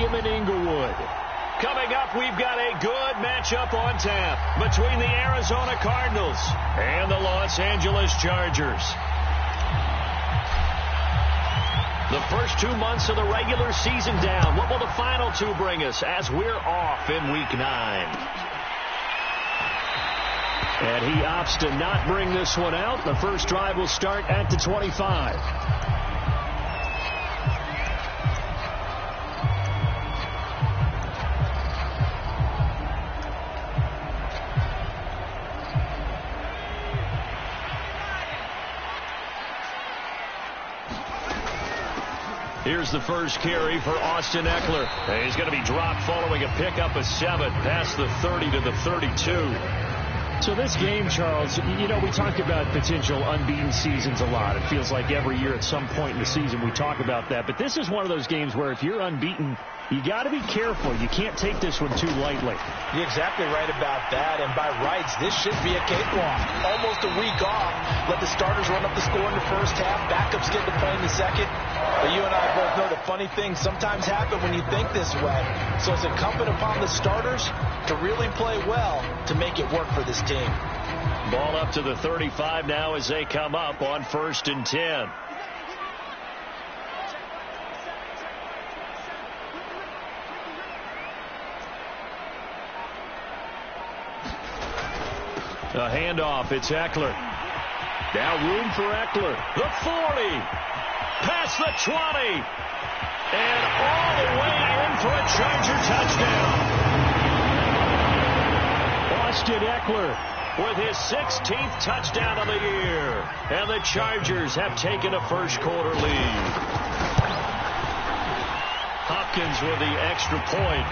Stadium in Inglewood. Coming up, we've got a good matchup on tap between the Arizona Cardinals and the Los Angeles Chargers. The first 2 months of the regular season down. What will the final two bring us as we're off in Week 9? And he opts to not bring this one out. The first drive will start at the 25. Here's the first carry for Austin Eckler. He's going to be dropped following a pickup of 7 past the 30 to the 32. So this game, Charles, you know, we talk about potential unbeaten seasons a lot. It feels like every year at some point in the season we talk about that. But this is one of those games where if you're unbeaten, you got to be careful. You can't take this one too lightly. You're exactly right about that. And by rights, this should be a cakewalk. Almost a week off. Let the starters run up the score in the first half. Backups get to play in the second. But you and I both know the funny things sometimes happen when you think this way. So it's incumbent upon the starters to really play well to make it work for this team. Ball up to the 35 now as they come up on 1st and 10. A handoff. It's Eckler. Now room for Eckler. The 40. Past the 20. And all the way in for a Charger touchdown. Austin Eckler with his 16th touchdown of the year. And the Chargers have taken a first-quarter lead. Hopkins with the extra point.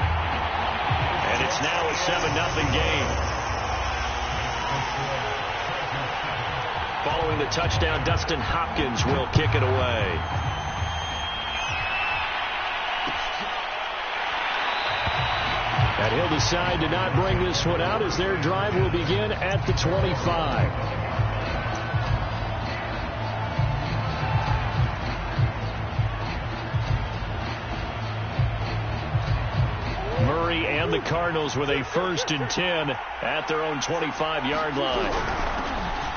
And it's now a 7-0 game. Following the touchdown, Dustin Hopkins will kick it away. And he'll decide to not bring this one out as their drive will begin at the 25. Murray and the Cardinals with a 1st and 10 at their own 25-yard line.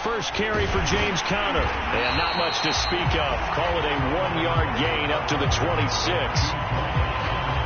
First carry for James Conner. And not much to speak of. Call it a 1-yard gain up to the 26.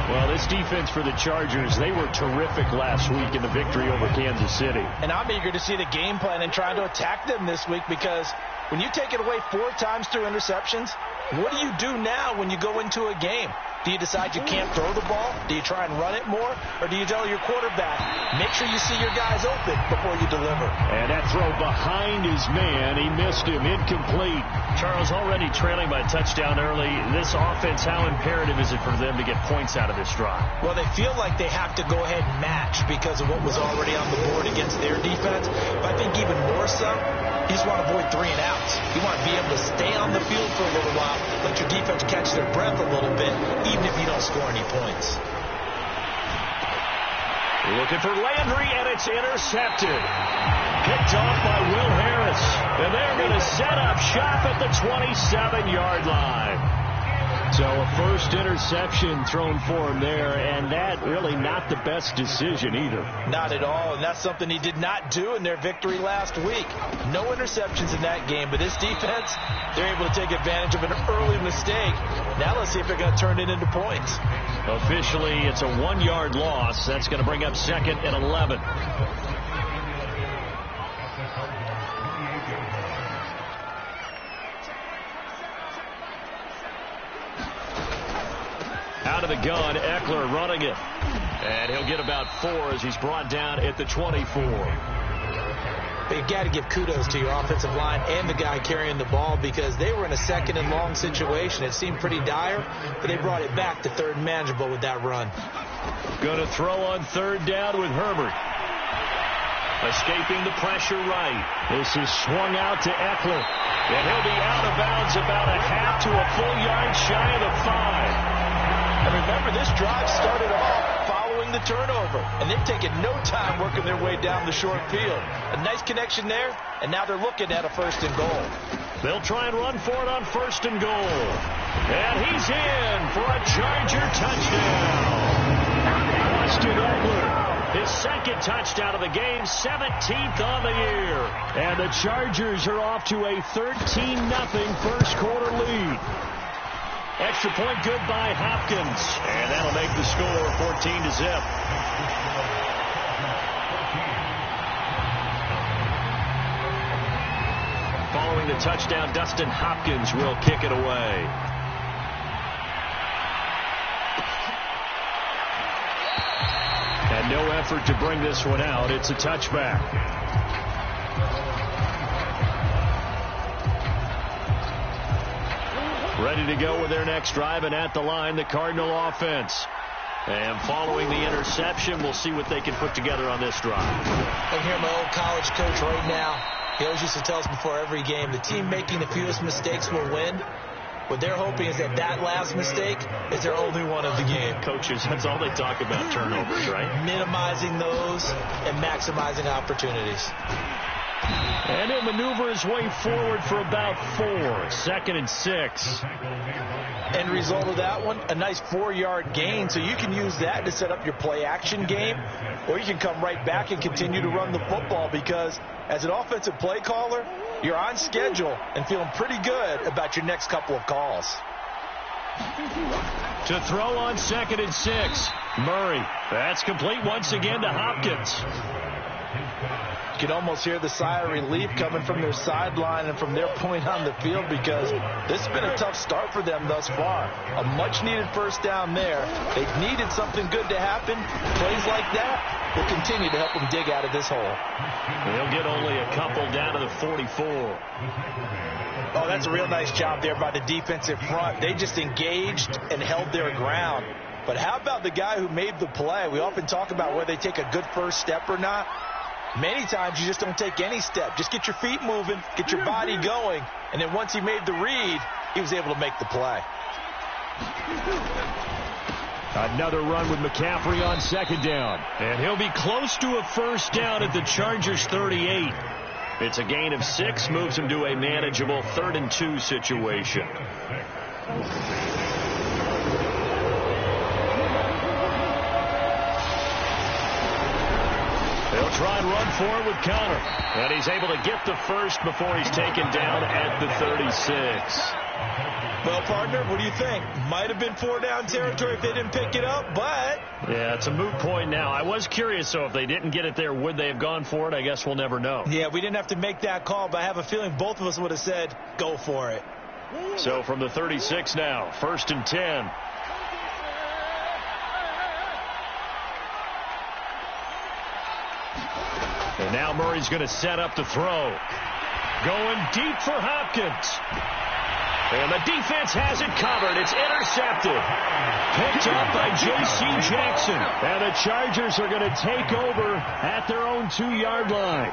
Well, this defense for the Chargers, they were terrific last week in the victory over Kansas City. And I'm eager to see the game plan and trying to attack them this week because when you take it away 4 times through interceptions, what do you do now when you go into a game? Do you decide you can't throw the ball? Do you try and run it more? Or do you tell your quarterback, make sure you see your guys open before you deliver? And that throw behind his man. He missed him. Incomplete. Charles, already trailing by touchdown early. This offense, how imperative is it for them to get points out of this drive? Well, they feel like they have to go ahead and match because of what was already on the board against their defense. But I think even more so, you just want to avoid 3 and outs. You want to be able to stay on the field for a little while, let your defense catch their breath a little bit, even if you don't score any points. Looking for Landry, and it's intercepted. Picked off by Will Harris. And they're going to set up shop at the 27-yard line. So a first interception thrown for him there, and that really not the best decision either. Not at all, and that's something he did not do in their victory last week. No interceptions in that game, but this defense, they're able to take advantage of an early mistake. Now let's see if they're going to turn it into points. Officially, it's a 1-yard loss. That's going to bring up 2nd and 11. Out of the gun, Eckler running it. And he'll get about 4 as he's brought down at the 24. You've got to give kudos to your offensive line and the guy carrying the ball because they were in a 2nd and long situation. It seemed pretty dire, but they brought it back to 3rd and manageable with that run. Going to throw on 3rd down with Herbert. Escaping the pressure right. This is swung out to Eckler. And he'll be out of bounds about a half to a full yard shy of the 5. And remember, this drive started off following the turnover, and they've taken no time working their way down the short field. A nice connection there, and now they're looking at a 1st and goal. They'll try and run for it on 1st and goal. And he's in for a Charger touchdown. touchdown of the game, 17th on the year. And the Chargers are off to a 13-0 first quarter lead. Extra point good by Hopkins. And that'll make the score 14-0. Following the touchdown, Dustin Hopkins will kick it away. And no effort to bring this one out. It's a touchback. Ready to go with their next drive, and at the line, the Cardinal offense. And following the interception, we'll see what they can put together on this drive. I hear my old college coach right now. He always used to tell us before every game, the team making the fewest mistakes will win. What they're hoping is that last mistake is their only one of the game. Coaches, that's all they talk about, turnovers, right? Minimizing those and maximizing opportunities. And he'll maneuver his way forward for about 4. 2nd and 6. End result of that one, a nice 4-yard gain. So you can use that to set up your play-action game, or you can come right back and continue to run the football, because as an offensive play caller, you're on schedule and feeling pretty good about your next couple of calls. To throw on 2nd and 6. Murray. That's complete once again to Hopkins. You can almost hear the sigh of relief coming from their sideline and from their point on the field, because this has been a tough start for them thus far. A much-needed first down there. They've needed something good to happen. Plays like that will continue to help them dig out of this hole. They'll get only a couple down to the 44. Oh, that's a real nice job there by the defensive front. They just engaged and held their ground. But how about the guy who made the play? We often talk about whether they take a good first step or not. Many times you just don't take any step. Just get your feet moving, get your body going, and then once he made the read, he was able to make the play. Another run with McCaffrey on 2nd down. And he'll be close to a first down at the Chargers 38. It's a gain of 6, moves him to a manageable 3rd and 2 situation. They'll try and run for it with Connor. And he's able to get the first before he's taken down at the 36. Well, partner, what do you think? Might have been 4-down territory if they didn't pick it up, but... Yeah, it's a moot point now. I was curious, so if they didn't get it there, would they have gone for it? I guess we'll never know. Yeah, we didn't have to make that call, but I have a feeling both of us would have said, go for it. So from the 36 now, 1st and 10. And now Murray's going to set up the throw. Going deep for Hopkins. And the defense has it covered. It's intercepted. Picked up by J.C. Jackson. And the Chargers are going to take over at their own 2-yard line.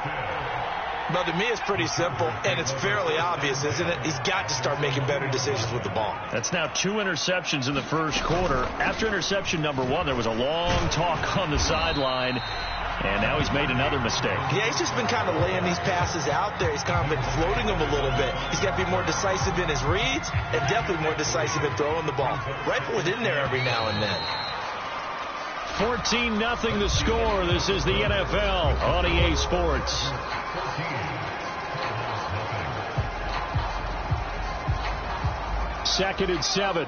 Well, to me, it's pretty simple, and it's fairly obvious, isn't it? He's got to start making better decisions with the ball. That's now 2 interceptions in the first quarter. After interception number 1, there was a long talk on the sideline. And now he's made another mistake. Yeah, he's just been kind of laying these passes out there. He's kind of been floating them a little bit. He's got to be more decisive in his reads and definitely more decisive in throwing the ball. Rifle it in there every now and then. 14-0 the score. This is the NFL on EA Sports. Second and 7.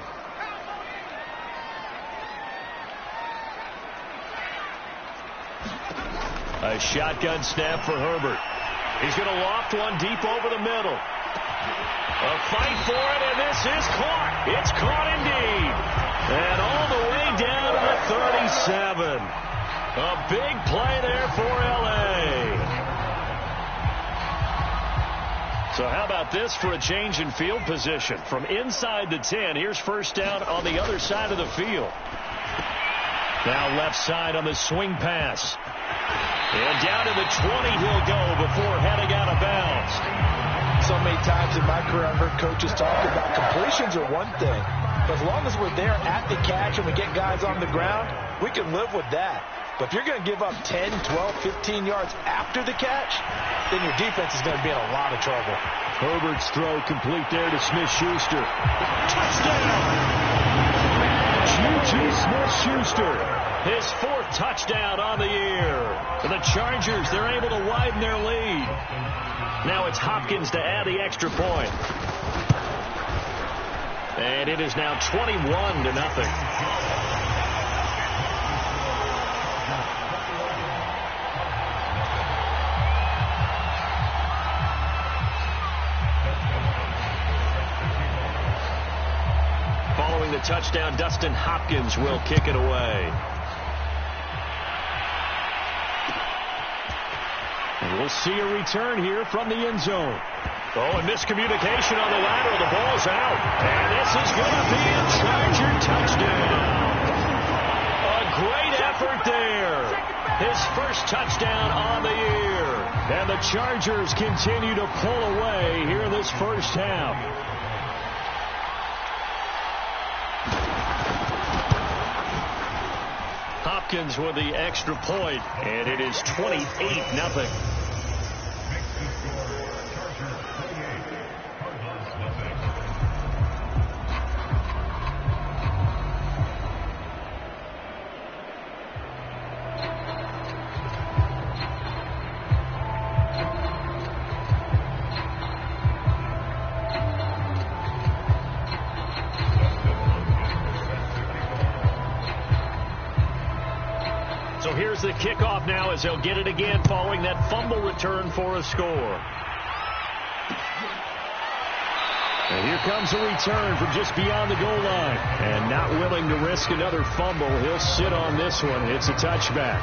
A shotgun snap for Herbert. He's going to loft one deep over the middle. A fight for it, and this is caught. It's caught indeed. And all the way down to the 37. A big play there for L.A. So how about this for a change in field position? From inside the 10, here's first down on the other side of the field. Now left side on the swing pass. And down to the 20 he'll go before heading out of bounds. So many times in my career I've heard coaches talk about completions are one thing. But as long as we're there at the catch and we get guys on the ground, we can live with that. But if you're going to give up 10, 12, 15 yards after the catch, then your defense is going to be in a lot of trouble. Herbert's throw complete there to Smith-Schuster. Touchdown! Juju Smith-Schuster His 4th touchdown on the year. For the Chargers, they're able to widen their lead. Now it's Hopkins to add the extra point. And it is now 21-0. Following the touchdown, Dustin Hopkins will kick it away. And we'll see a return here from the end zone. Oh, and miscommunication on the lateral. The ball's out. And this is going to be a Charger touchdown. A great effort there. His first touchdown on the year. And the Chargers continue to pull away here in this first half. Hopkins with the extra point, and it is 28-0. So here's the kickoff now as they'll get it again following that fumble return for a score. And here comes a return from just beyond the goal line. And not willing to risk another fumble, he'll sit on this one. It's a touchback.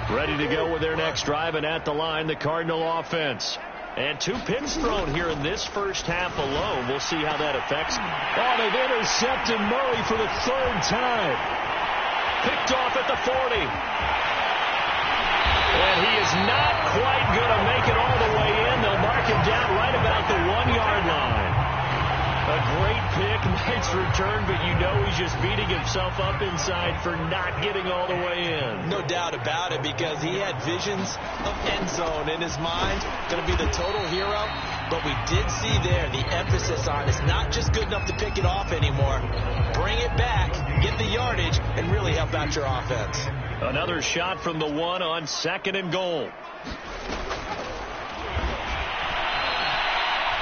Ready to go with their next drive, and at the line, the Cardinal offense. And 2 picks thrown here in this first half alone. We'll see how that affects them. Oh, they've intercepted Murray for the 3rd time. Picked off at the 40. And he is not quite going to make it all the way in. They'll mark him down right about the 1-yard line. A great pick, nice return, but you know he's just beating himself up inside for not getting all the way in. No doubt about it, because he had visions of end zone in his mind. Going to be the total hero. But we did see there the emphasis on it's not just good enough to pick it off anymore. Bring it back, get the yardage, and really help out your offense. Another shot from the 1 on 2nd and goal.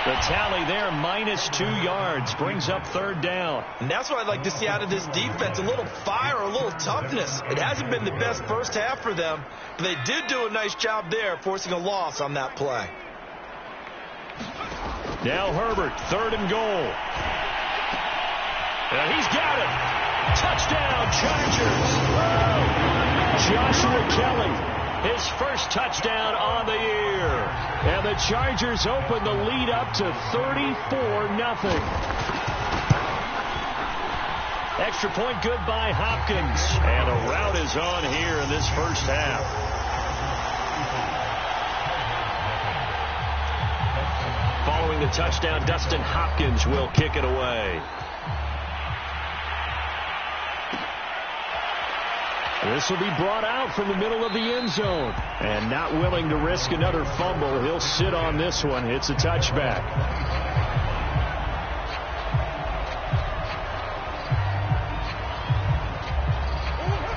The tally there, -2 yards, brings up 3rd down. And that's what I'd like to see out of this defense, a little fire, a little toughness. It hasn't been the best first half for them, but they did do a nice job there, forcing a loss on that play. Now Herbert, 3rd and goal. And he's got it. Touchdown, Chargers. Joshua Kelly. His first touchdown on the year. And the Chargers open the lead up to 34-0. Extra point good by Hopkins. And a rout is on here in this first half. Following the touchdown, Dustin Hopkins will kick it away. This will be brought out from the middle of the end zone. And not willing to risk another fumble, he'll sit on this one. It's a touchback.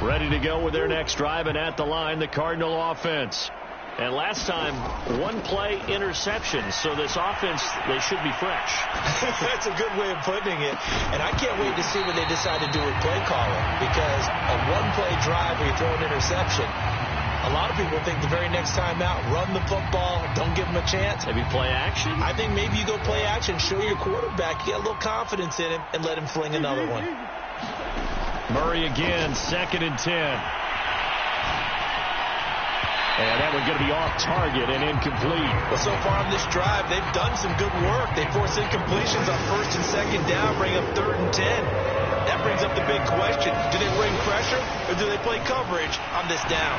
Ready to go with their next drive, and at the line, the Cardinal offense. And last time, 1-play interception, so this offense, they should be fresh. That's a good way of putting it. And I can't wait to see what they decide to do with play calling, because a 1-play drive where you throw an interception, a lot of people think the very next time out, run the football, don't give them a chance. Maybe play action? I think maybe you go play action, show your quarterback, get a little confidence in him, and let him fling another one. Murray again, 2nd and 10. And that one's going to be off target and incomplete. Well, so far on this drive, they've done some good work. They force incompletions on 1st and 2nd down, bring up 3rd and 10. That brings up the big question. Do they bring pressure or do they play coverage on this down?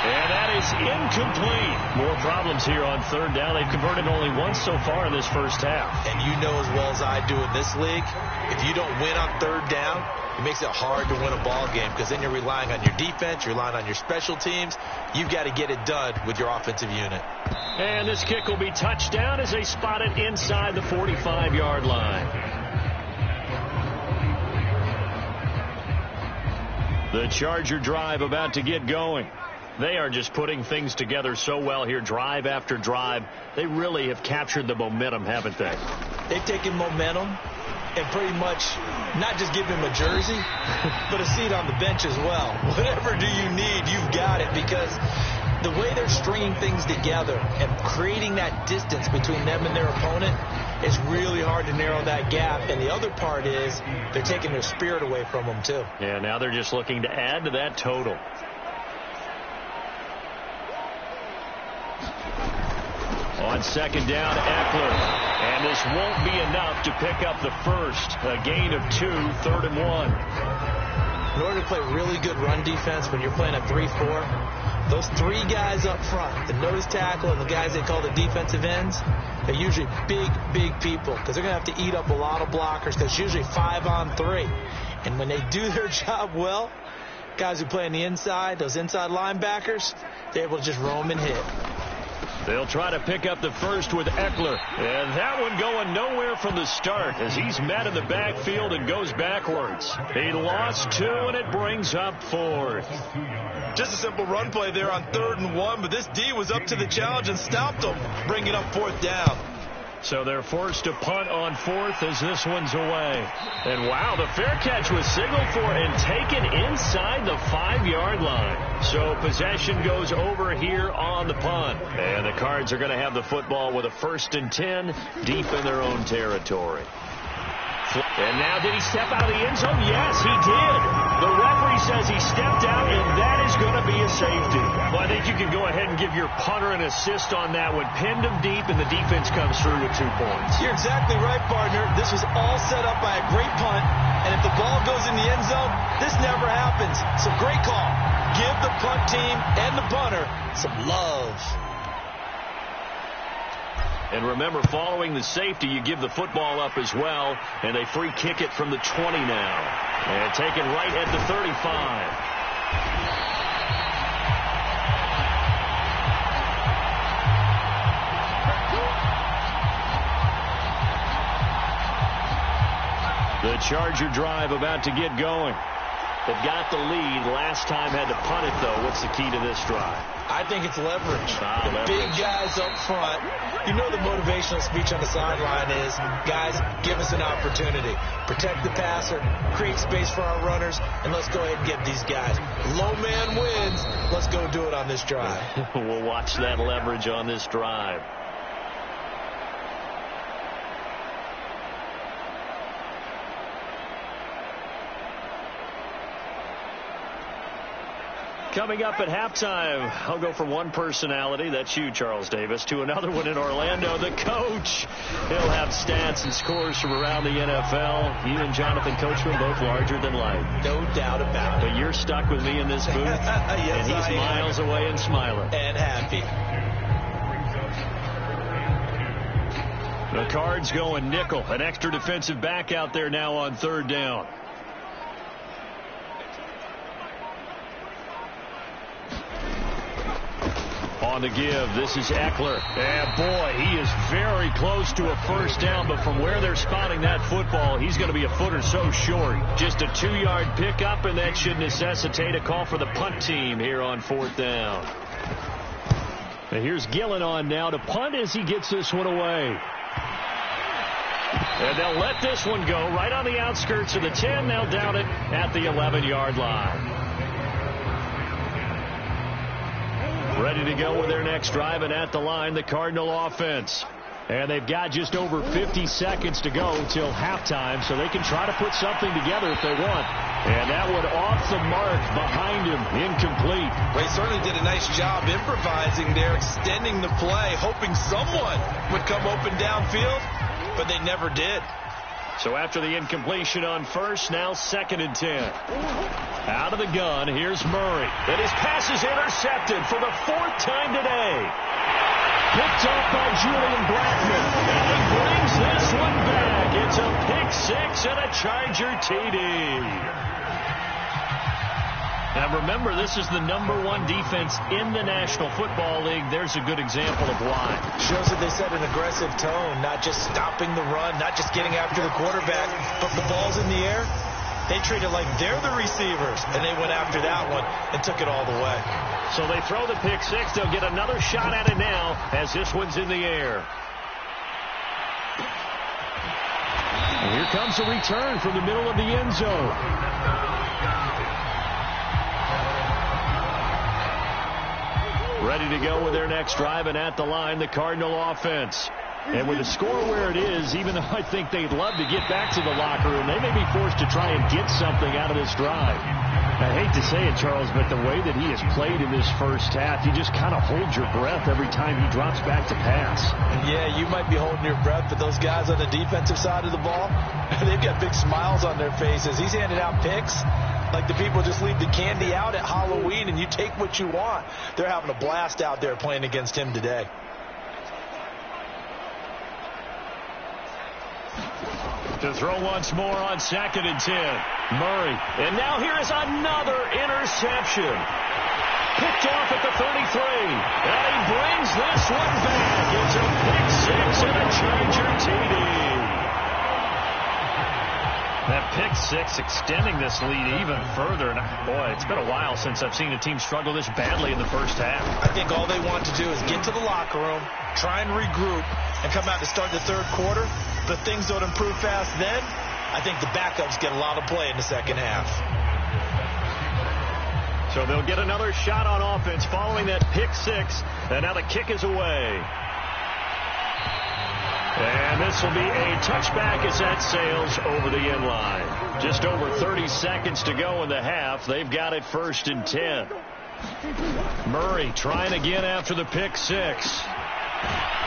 And that is incomplete. More problems here on third down. They've converted only once so far in this first half. And you know as well as I do in this league, if you don't win on third down, it makes it hard to win a ball game because then you're relying on your defense, you're relying on your special teams. You've got to get it done with your offensive unit. And this kick will be touchdown as they spot it inside the 45-yard line. The Charger drive about to get going. They are just putting things together so well here, drive after drive. They really have captured the momentum, haven't they? They've taken momentum and pretty much not just give him a jersey, but a seat on the bench as well. Whatever do you need, you've got it, because the way they're stringing things together and creating that distance between them and their opponent is really hard to narrow that gap. And the other part is they're taking their spirit away from them, too. Yeah, now they're just looking to add to that total. On second down, Eckler. And this won't be enough to pick up the first. A gain of 2, 3rd and 1. In order to play really good run defense when you're playing a 3-4, those three guys up front, the nose tackle and the guys they call the defensive ends, they're usually big, big people because they're going to have to eat up a lot of blockers because it's usually 5-on-3. And when they do their job well, guys who play on the inside, those inside linebackers, they're able to just roam and hit. They'll try to pick up the first with Eckler. And that one going nowhere from the start as he's met in the backfield and goes backwards. He lost 2, and it brings up 4th. Just a simple run play there on 3rd and 1, but this D was up to the challenge and stopped them, bringing up 4th down. So they're forced to punt on 4th as this one's away. And wow, the fair catch was signaled for and taken inside the 5-yard line. So possession goes over here on the punt. And the Cards are going to have the football with a 1st and 10 deep in their own territory. And now did he step out of the end zone? Yes, he did. The referee says he stepped out, and that is going to be a safety. Well, I think you can go ahead and give your punter an assist on that one. Pinned him deep, and the defense comes through with 2 points. You're exactly right, partner. This was all set up by a great punt, and if the ball goes in the end zone, this never happens. So great call. Give the punt team and the punter some love. And remember, following the safety, you give the football up as well, and they free kick it from the 20 now. And taken right at the 35. The Charger drive about to get going. They've got the lead. Last time had to punt it, though. What's the key to this drive? I think it's leverage. Leverage. Big guys up front. You know the motivational speech on the sideline is, guys, give us an opportunity. Protect the passer, create space for our runners, and let's go ahead and get these guys. Low man wins. Let's go do it on this drive. We'll watch that leverage on this drive. Coming up at halftime, I'll go from one personality, that's you, Charles Davis, to another one in Orlando, the coach. He'll have stats and scores from around the NFL. You and Jonathan Coachman both larger than life. No doubt about it. But you're stuck with me in this booth, yes, and he's miles away and smiling. And happy. The Cards going nickel, an extra defensive back out there now on 3rd down. On the give, this is Eckler. And boy, he is very close to a first down, but from where they're spotting that football, he's going to be a foot or so short. Just a 2-yard pickup, and that should necessitate a call for the punt team here on 4th down. And here's Gillen on now to punt as he gets this one away. And they'll let this one go right on the outskirts of the 10. They'll down it at the 11-yard line. Ready to go with their next drive, and at the line, the Cardinal offense. And they've got just over 50 seconds to go till halftime, so they can try to put something together if they want. And that one off the mark behind him, incomplete. Well, he certainly did a nice job improvising there, extending the play, hoping someone would come open downfield, but they never did. So after the incompletion on first, now 2nd and 10. Out of the gun, here's Murray. And his pass is intercepted for the 4th time today. Picked off by Julian Blackman. And he brings this one back. It's a pick 6 and a Charger TD. Now remember, this is the #1 defense in the National Football League. There's a good example of why. Shows that they set an aggressive tone, not just stopping the run, not just getting after the quarterback, but the ball's in the air. They treat it like they're the receivers, and they went after that one and took it all the way. So they throw the pick 6. They'll get another shot at it now as this one's in the air. And here comes a return from the middle of the end zone. Ready to go with their next drive, and at the line, the Cardinal offense. And with the score where it is, even though I think they'd love to get back to the locker room, they may be forced to try and get something out of this drive. I hate to say it, Charles, but the way that he has played in this first half, you just kind of hold your breath every time he drops back to pass. Yeah, you might be holding your breath, but those guys on the defensive side of the ball, they've got big smiles on their faces. He's handing out picks like the people just leave the candy out at Halloween and you take what you want. They're having a blast out there playing against him today. To throw once more on 2nd and 10. Murray. And now here is another interception. Picked off at the 33. And he brings this one back. It's a pick 6 and a Charger TD. That pick 6 extending this lead even further. And boy, it's been a while since I've seen a team struggle this badly in the first half. I think all they want to do is get to the locker room, try and regroup, and come out to start the third quarter. But if things don't improve fast then, I think the backups get a lot of play in the second half. So they'll get another shot on offense following that pick 6. And now the kick is away. And this will be a touchback as that sails over the end line. Just over 30 seconds to go in the half. They've got it 1st and 10. Murray trying again after the pick 6.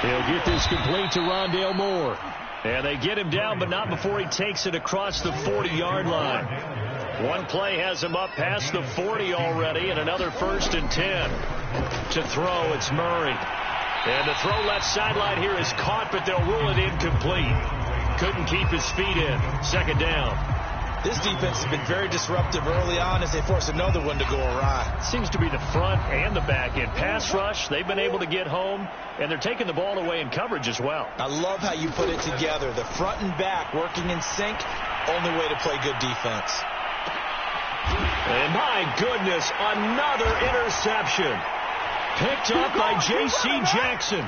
He'll get this complete to Rondale Moore. And they get him down, but not before he takes it across the 40-yard line. One play has him up past the 40 already, and another 1st and 10. To throw, it's Murray. And the throw left sideline here is caught, but they'll rule it incomplete. Couldn't keep his feet in. 2nd down. This defense has been very disruptive early on as they force another one to go awry. Seems to be the front and the back end. Pass rush, they've been able to get home, and they're taking the ball away in coverage as well. I love how you put it together. The front and back working in sync, only way to play good defense. And my goodness, another interception. Picked up by J.C. Jackson.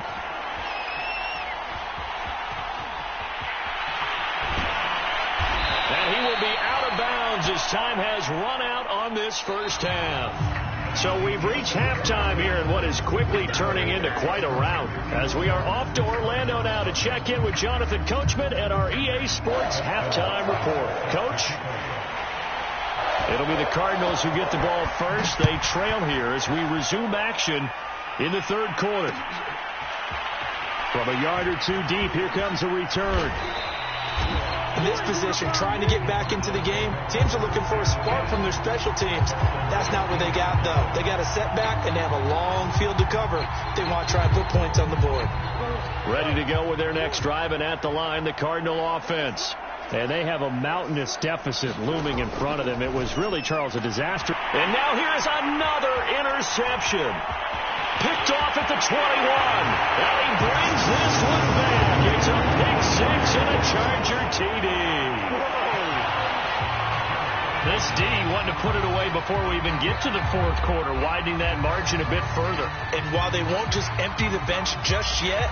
And he will be out of bounds as time has run out on this first half. So we've reached halftime here in what is quickly turning into quite a rout, as we are off to Orlando now to check in with Jonathan Coachman and our EA Sports halftime report. Coach? It'll be the Cardinals who get the ball first. They trail here as we resume action in the third quarter. From a yard or two deep, here comes a return. In this position, trying to get back into the game, teams are looking for a spark from their special teams. That's not what they got, though. They got a setback, and they have a long field to cover. They want to try and put points on the board. Ready to go with their next drive, and at the line, the Cardinal offense. And they have a mountainous deficit looming in front of them. It was really, Charles, a disaster. And now here's another interception. Picked off at the 21. And he brings this one back. It's a pick 6 and a Charger TD. This D wanted to put it away before we even get to the fourth quarter, widening that margin a bit further. And while they won't just empty the bench just yet,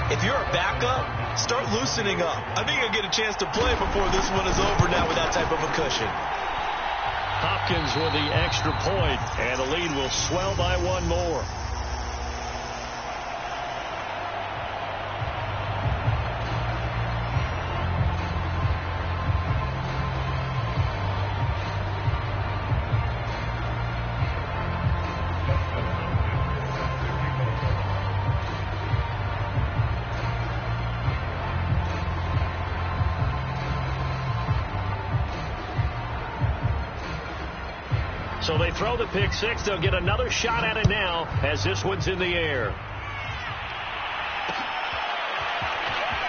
if you're a backup, start loosening up. I think you'll get a chance to play before this one is over now with that type of a cushion. Hopkins with the extra point, and the lead will swell by one more. So they throw the pick six. They'll get another shot at it now as this one's in the air.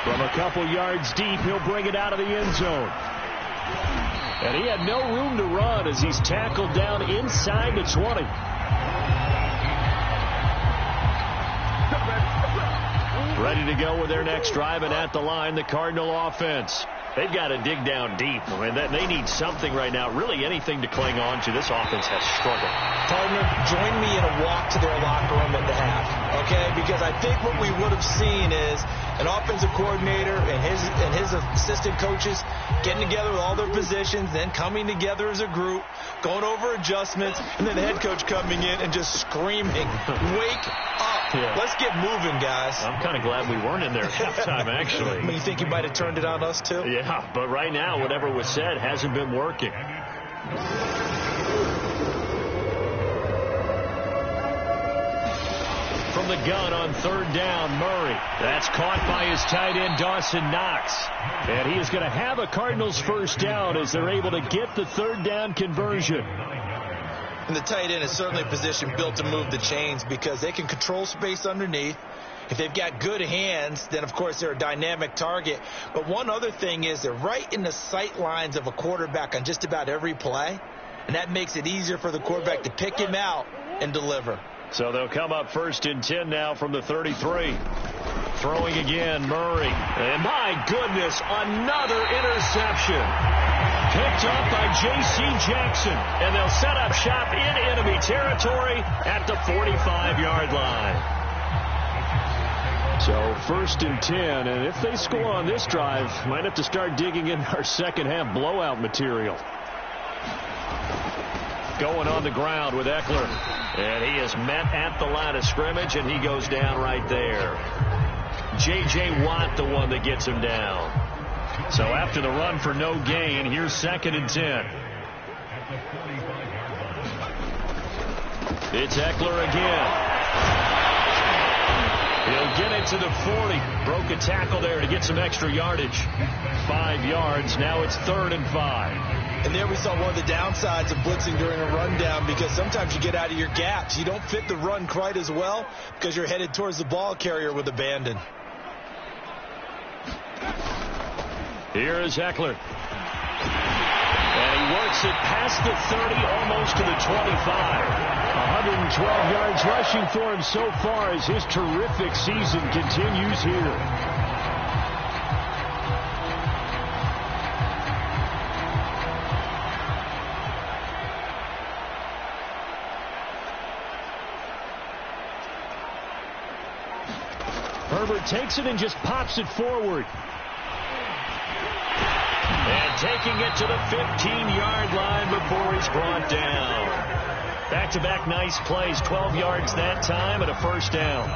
From a couple yards deep, he'll bring it out of the end zone. And he had no room to run as he's tackled down inside the 20. Ready to go with their next drive, and at the line, the Cardinal offense. They've got to dig down deep. I mean, they need something right now, really anything to cling on to. This offense has struggled. Partner, join me in a walk to their locker room at the half, okay? Because I think what we would have seen is an offensive coordinator and his assistant coaches getting together with all their positions, then coming together as a group, going over adjustments, and then the head coach coming in and just screaming, "Wake up. Yeah. Let's get moving, guys." I'm kind of glad we weren't in there at halftime, actually. I mean, you think you might have turned it on us, too? Yeah, but right now, whatever was said hasn't been working. From the gun on third down, Murray. That's caught by his tight end, Dawson Knox. And he is going to have a Cardinals first down as they're able to get the third down conversion. And the tight end is certainly a position built to move the chains because they can control space underneath. If they've got good hands, then, of course, they're a dynamic target. But one other thing is they're right in the sight lines of a quarterback on just about every play. And that makes it easier for the quarterback to pick him out and deliver. So they'll come up 1st and 10 now from the 33. Throwing again, Murray. And my goodness, another interception. Picked up by J.C. Jackson. And they'll set up shop in enemy territory at the 45-yard line. So 1st and 10, and if they score on this drive, might have to start digging in our second half blowout material. Going on the ground with Eckler. And he is met at the line of scrimmage, and he goes down right there. J.J. Watt, the one that gets him down. So after the run for no gain, here's 2nd and 10. It's Eckler again. He'll get it to the 40. Broke a tackle there to get some extra yardage. 5 yards. Now it's 3rd and 5. And there we saw one of the downsides of blitzing during a rundown because sometimes you get out of your gaps. You don't fit the run quite as well because you're headed towards the ball carrier with abandon. Here is Eckler. And he works it past the 30, almost to the 25. 112 yards rushing for him so far as his terrific season continues here. Herbert takes it and just pops it forward. And taking it to the 15-yard line before he's brought down. Back-to-back nice plays, 12 yards that time and a first down.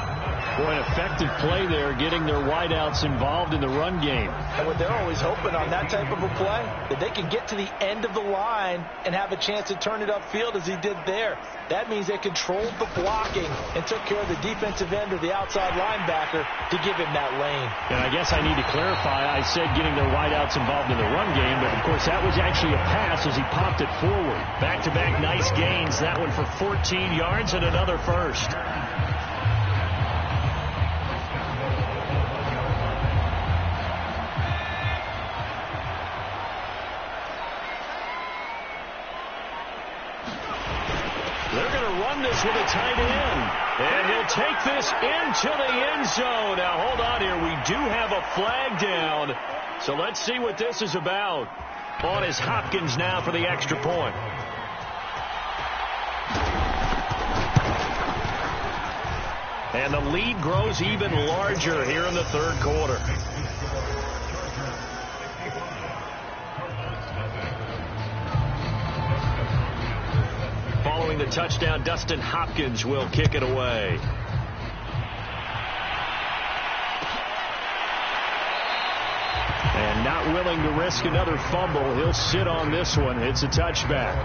Boy, an effective play there, getting their wideouts involved in the run game. And what they're always hoping on that type of a play, that they can get to the end of the line and have a chance to turn it upfield as he did there. That means they controlled the blocking and took care of the defensive end or the outside linebacker to give him that lane. And I guess I need to clarify, I said getting their wideouts involved in the run game, but of course that was actually a pass as he popped it forward. Back-to-back nice gains, that one for 14 yards and another first. This with a tight end, and he'll take this into the end zone. Now hold on here, we do have a flag down, so let's see what this is about. On is Hopkins now for the extra point. And the lead grows even larger here in the third quarter. Following the touchdown, Dustin Hopkins will kick it away. And not willing to risk another fumble, he'll sit on this one. It's a touchback.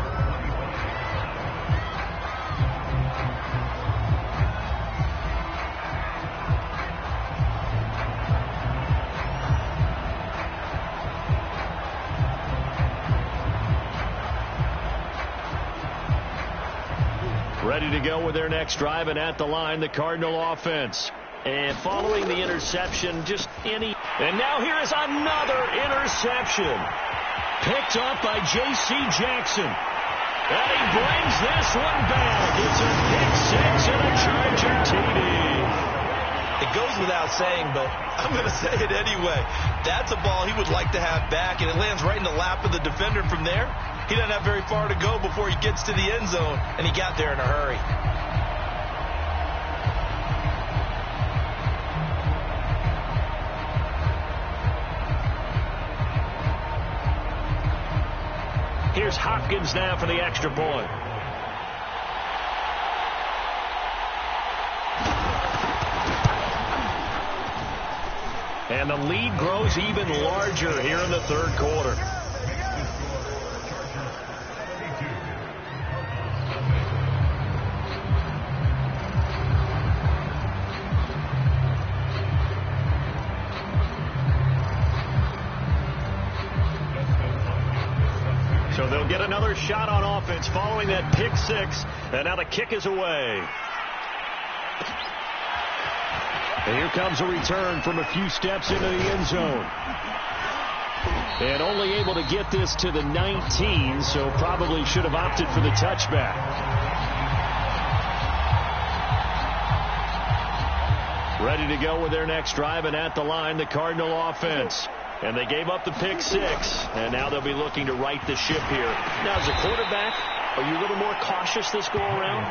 go with their next drive, and at the line, the Cardinal offense. And following the interception, And now here is another interception. Picked up by J.C. Jackson. And he brings this one back. It's a pick 6 and a Charger TD. It goes without saying, but I'm going to say it anyway. That's a ball he would like to have back, and it lands right in the lap of the defender. From there, he doesn't have very far to go before he gets to the end zone, and he got there in a hurry. Here's Hopkins now for the extra point. And the lead grows even larger here in the third quarter. So they'll get another shot on offense following that pick 6. And now the kick is away. And here comes a return from a few steps into the end zone. And only able to get this to the 19, so probably should have opted for the touchback. Ready to go with their next drive, and at the line, the Cardinal offense. And they gave up the pick 6, and now they'll be looking to right the ship here. Now, as a quarterback, are you a little more cautious this go-around?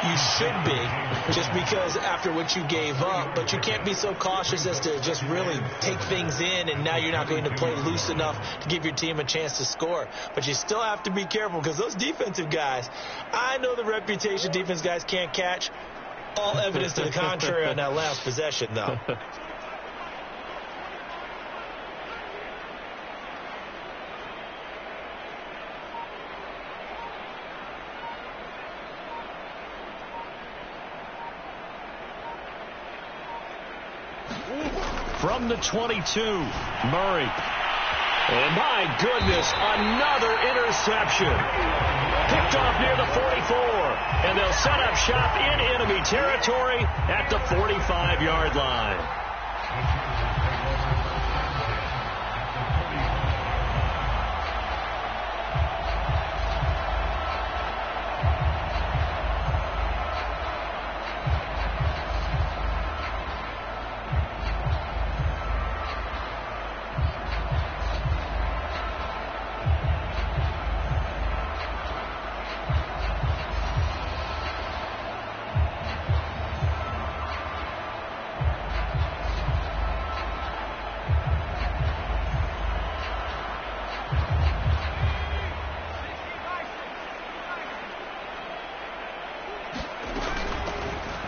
You should be, just because after what you gave up, but you can't be so cautious as to just really take things in, and now you're not going to play loose enough to give your team a chance to score. But you still have to be careful, because those defensive guys, I know the reputation defense guys can't catch. All evidence to the contrary on that last possession, though. From the 22, Murray. And my goodness, another interception. Picked off near the 44. And they'll set up shop in enemy territory at the 45-yard line.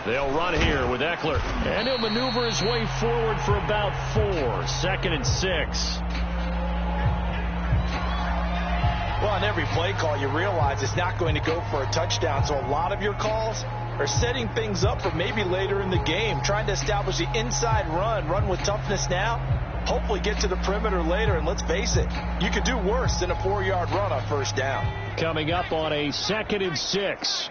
They'll run here with Eckler. And he'll maneuver his way forward for about 4. 2nd and 6. Well, on every play call, you realize it's not going to go for a touchdown. So a lot of your calls are setting things up for maybe later in the game, trying to establish the inside run with toughness now, hopefully get to the perimeter later. And let's face it, you could do worse than a 4-yard run on first down. Coming up on a 2nd and 6.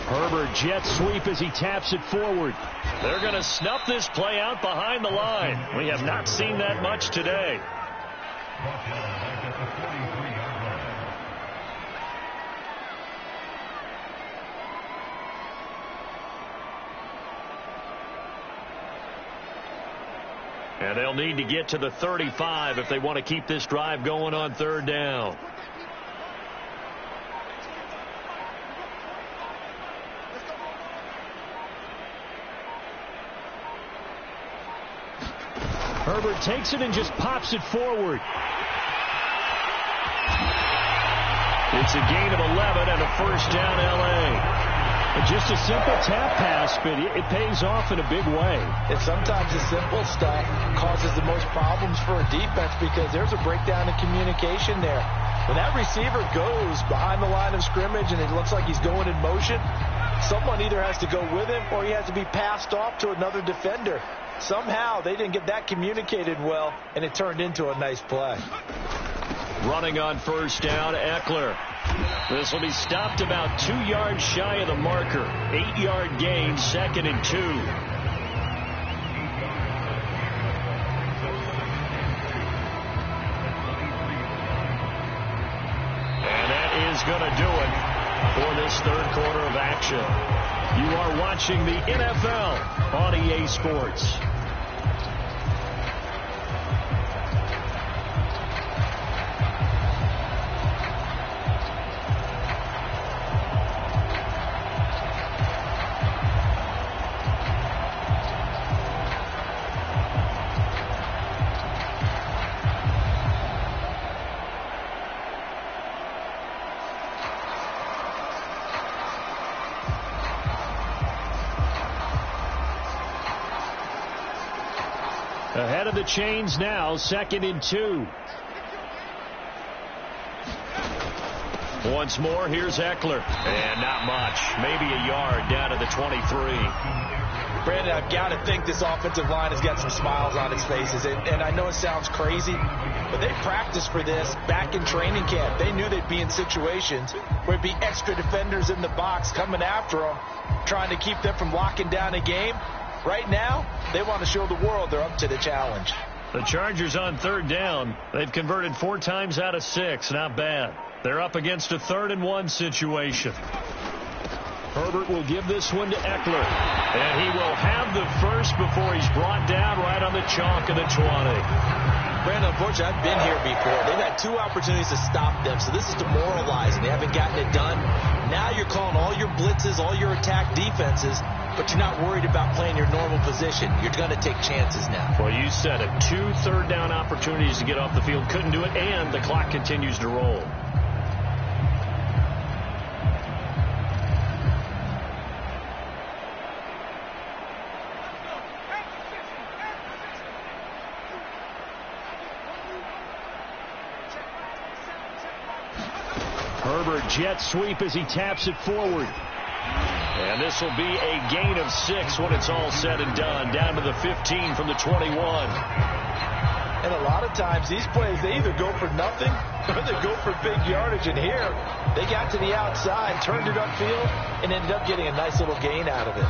Herbert jet sweep as he taps it forward. They're going to snuff this play out behind the line. We have not seen that much today. And they'll need to get to the 35 if they want to keep this drive going on 3rd down. Herbert takes it and just pops it forward. It's a gain of 11 and a first down, L.A. And just a simple tap pass, but it pays off in a big way. And sometimes the simple stuff causes the most problems for a defense because there's a breakdown in communication there. When that receiver goes behind the line of scrimmage and it looks like he's going in motion, someone either has to go with him or he has to be passed off to another defender. Somehow they didn't get that communicated well, and it turned into a nice play. Running on first down, Eckler. This will be stopped about 2 yards shy of the marker. 8-yard gain, 2nd and 2. And that is going to do it for this third quarter of action. You are watching the NFL on EA Sports. Ahead of the chains now, 2nd and 2. Once more, here's Eckler. And not much. Maybe a yard down to the 23. Brandon, I've got to think this offensive line has got some smiles on its faces. And I know it sounds crazy, but they practiced for this back in training camp. They knew they'd be in situations where there'd be extra defenders in the box coming after them, trying to keep them from locking down a game. Right now, they want to show the world they're up to the challenge. The Chargers on third down. They've converted 4 times out of 6. Not bad. They're up against a 3rd and 1 situation. Herbert will give this one to Eckler. And he will have the first before he's brought down right on the chalk of the 20. Brandon, unfortunately, I've been here before. They've had 2 opportunities to stop them, so this is demoralizing. They haven't gotten it done. Now you're calling all your blitzes, all your attack defenses, but you're not worried about playing your normal position. You're going to take chances now. Well, you said it. 2 third-down opportunities to get off the field. Couldn't do it, and the clock continues to roll. Herbert jet sweep as he taps it forward. And this will be a gain of 6 when it's all said and done. Down to the 15 from the 21. And a lot of times these plays, they either go for nothing or they go for big yardage. And here, they got to the outside, turned it upfield, and ended up getting a nice little gain out of it.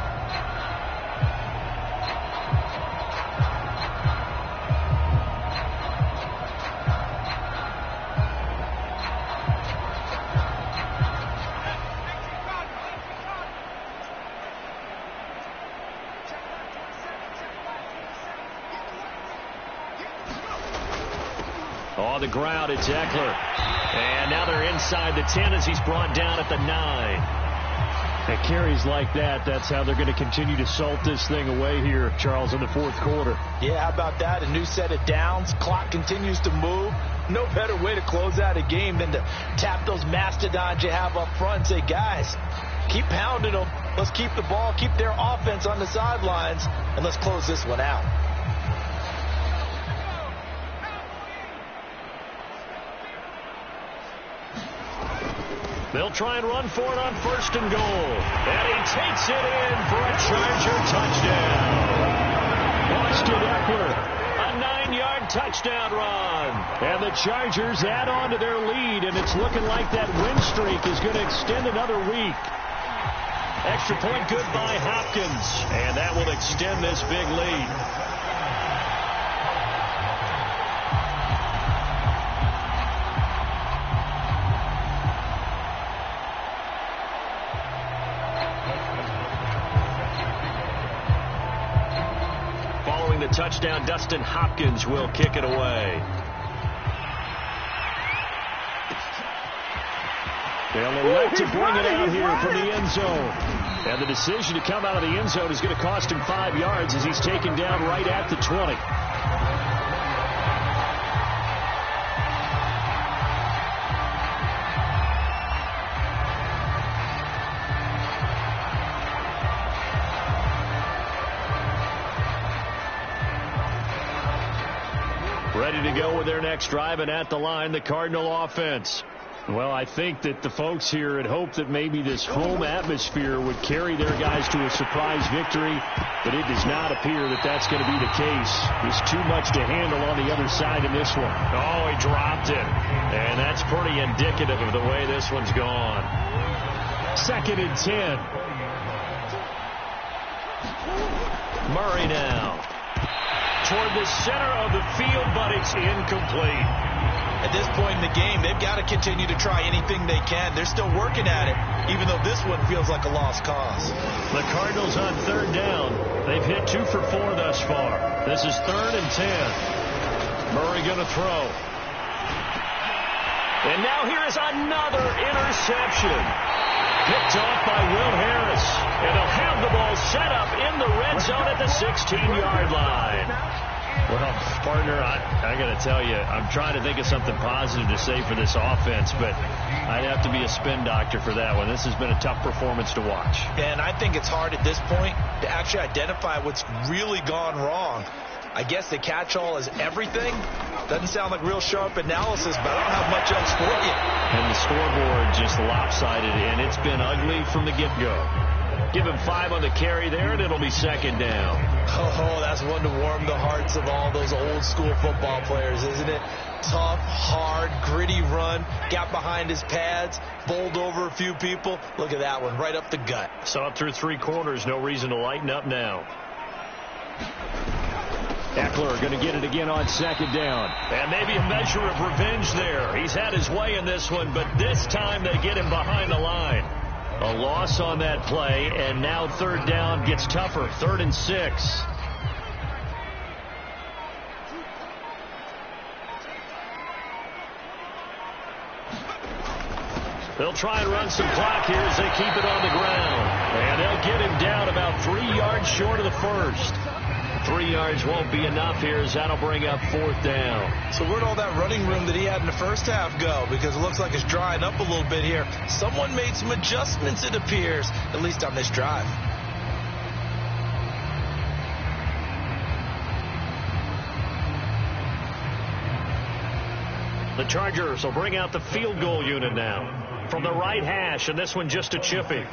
On the ground, it's Eckler. And now they're inside the 10 as he's brought down at the 9. At carries like that, that's how they're going to continue to salt this thing away here, Charles, in the 4th quarter. Yeah, how about that? A new set of downs. Clock continues to move. No better way to close out a game than to tap those mastodons you have up front and say, guys, keep pounding them. Let's keep the ball, keep their offense on the sidelines, and let's close this one out. They'll try and run for it on 1st and goal. And he takes it in for a Charger touchdown. Austin Eckler, a 9-yard touchdown run. And the Chargers add on to their lead, and it's looking like that win streak is going to extend another week. Extra point good by Hopkins, and that will extend this big lead. The touchdown, Dustin Hopkins will kick it away. They'll elect to bring it out here from the end zone. And the decision to come out of the end zone is going to cost him 5 yards as he's taken down right at the 20. Ready to go with their next drive, and at the line, the Cardinal offense. Well, I think that the folks here had hoped that maybe this home atmosphere would carry their guys to a surprise victory, but it does not appear that that's going to be the case. There's too much to handle on the other side in this one. Oh, he dropped it. And that's pretty indicative of the way this one's gone. 2nd and 10. Murray now. Toward the center of the field, but it's incomplete. At this point in the game, they've got to continue to try anything they can. They're still working at it, even though this one feels like a lost cause. The Cardinals on 3rd down. They've hit 2 for 4 thus far. This is 3rd and 10. Murray going to throw. And now here is another interception. Picked off by Will Harris. And they'll have the ball set up in the red zone at the 16-yard line. Well, partner, I got to tell you, I'm trying to think of something positive to say for this offense, but I'd have to be a spin doctor for that one. This has been a tough performance to watch. And I think it's hard at this point to actually identify what's really gone wrong. I guess the catch-all is everything. Doesn't sound like real sharp analysis, but I don't have much else for you. And the scoreboard just lopsided, and it's been ugly from the get-go. Give him 5 on the carry there, and it'll be 2nd down. Oh, that's one to warm the hearts of all those old-school football players, isn't it? Tough, hard, gritty run. Got behind his pads, bowled over a few people. Look at that one, right up the gut. Saw it through 3 quarters. No reason to lighten up now. Eckler going to get it again on 2nd down. And maybe a measure of revenge there. He's had his way in this one, but this time they get him behind the line. A loss on that play, and now 3rd down gets tougher. 3rd and 6. They'll try and run some clock here as they keep it on the ground. And they'll get him down about 3 yards short of the first. 3 yards won't be enough here as that'll bring up 4th down. So where'd all that running room that he had in the first half go? Because it looks like it's drying up a little bit here. Someone made some adjustments, it appears, at least on this drive. The Chargers will bring out the field goal unit now from the right hash, and this one just a chippy.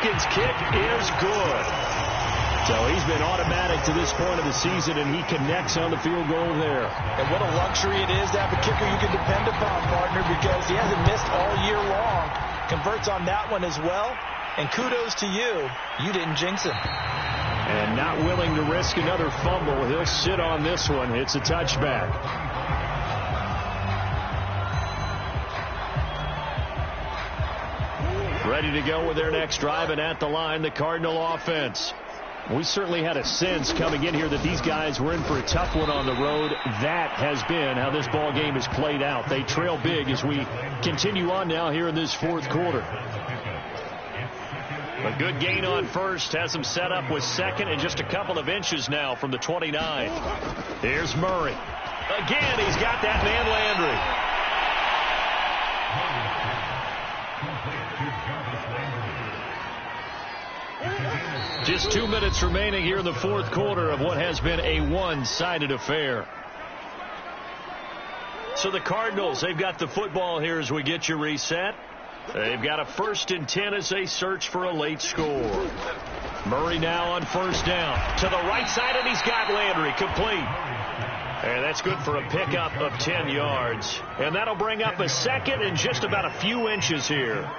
Hopkins' kick is good. So he's been automatic to this point of the season, and he connects on the field goal there. And what a luxury it is to have a kicker you can depend upon, partner, because he hasn't missed all year long. Converts on that one as well. And kudos to you. You didn't jinx him. And not willing to risk another fumble. He'll sit on this one. It's a touchback. Ready to go with their next drive, and at the line, the Cardinal offense. We certainly had a sense coming in here that these guys were in for a tough one on the road. That has been how this ball game has played out. They trail big as we continue on now here in this 4th quarter. A good gain on first, has him set up with 2nd and just a couple of inches now from the 29. Here's Murray. Again, he's got that man Landry. Just 2 minutes remaining here in the 4th quarter of what has been a one-sided affair. So the Cardinals, they've got the football here as we get you reset. They've got a 1st and 10 as they search for a late score. Murray now on 1st down. To the right side, and he's got Landry complete. And that's good for a pickup of 10 yards. And that'll bring up a 2nd and just about a few inches here.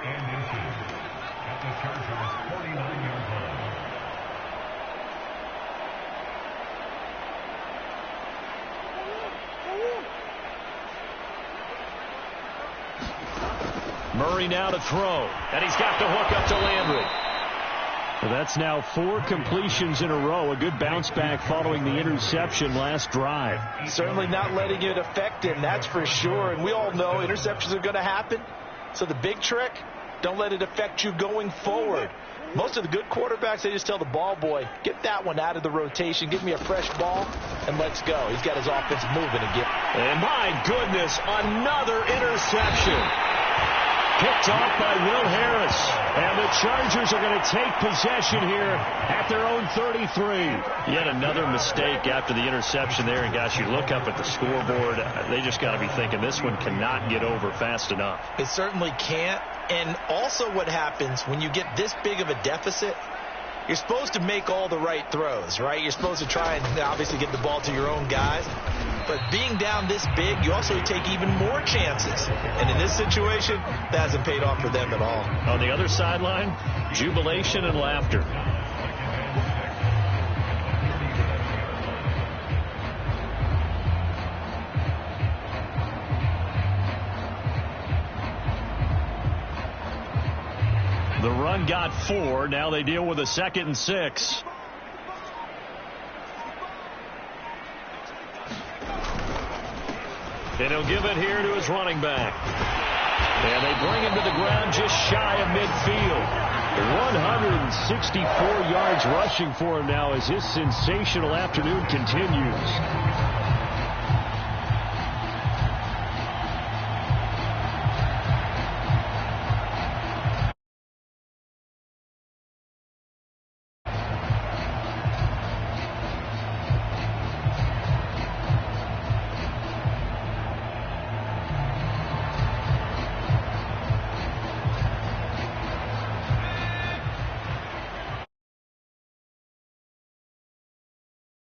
Murray now to throw, and he's got the hook up to Landry. Well, that's now 4 completions in a row. A good bounce back following the interception last drive. Certainly not letting it affect him, that's for sure. And we all know interceptions are going to happen. So the big trick, don't let it affect you going forward. Most of the good quarterbacks, they just tell the ball boy, get that one out of the rotation, give me a fresh ball, and let's go. He's got his offense moving again. And my goodness, another interception. Picked off by Will Harris. And the Chargers are going to take possession here at their own 33. Yet another mistake after the interception there. And, gosh, you look up at the scoreboard. They just got to be thinking this one cannot get over fast enough. It certainly can't. And also what happens when you get this big of a deficit, you're supposed to make all the right throws, right? You're supposed to try and obviously get the ball to your own guys. But being down this big, you also take even more chances. And in this situation, that hasn't paid off for them at all. On the other sideline, jubilation and laughter. The run got 4. Now they deal with a 2nd and 6. And he'll give it here to his running back. And they bring him to the ground just shy of midfield. 164 yards rushing for him now as his sensational afternoon continues.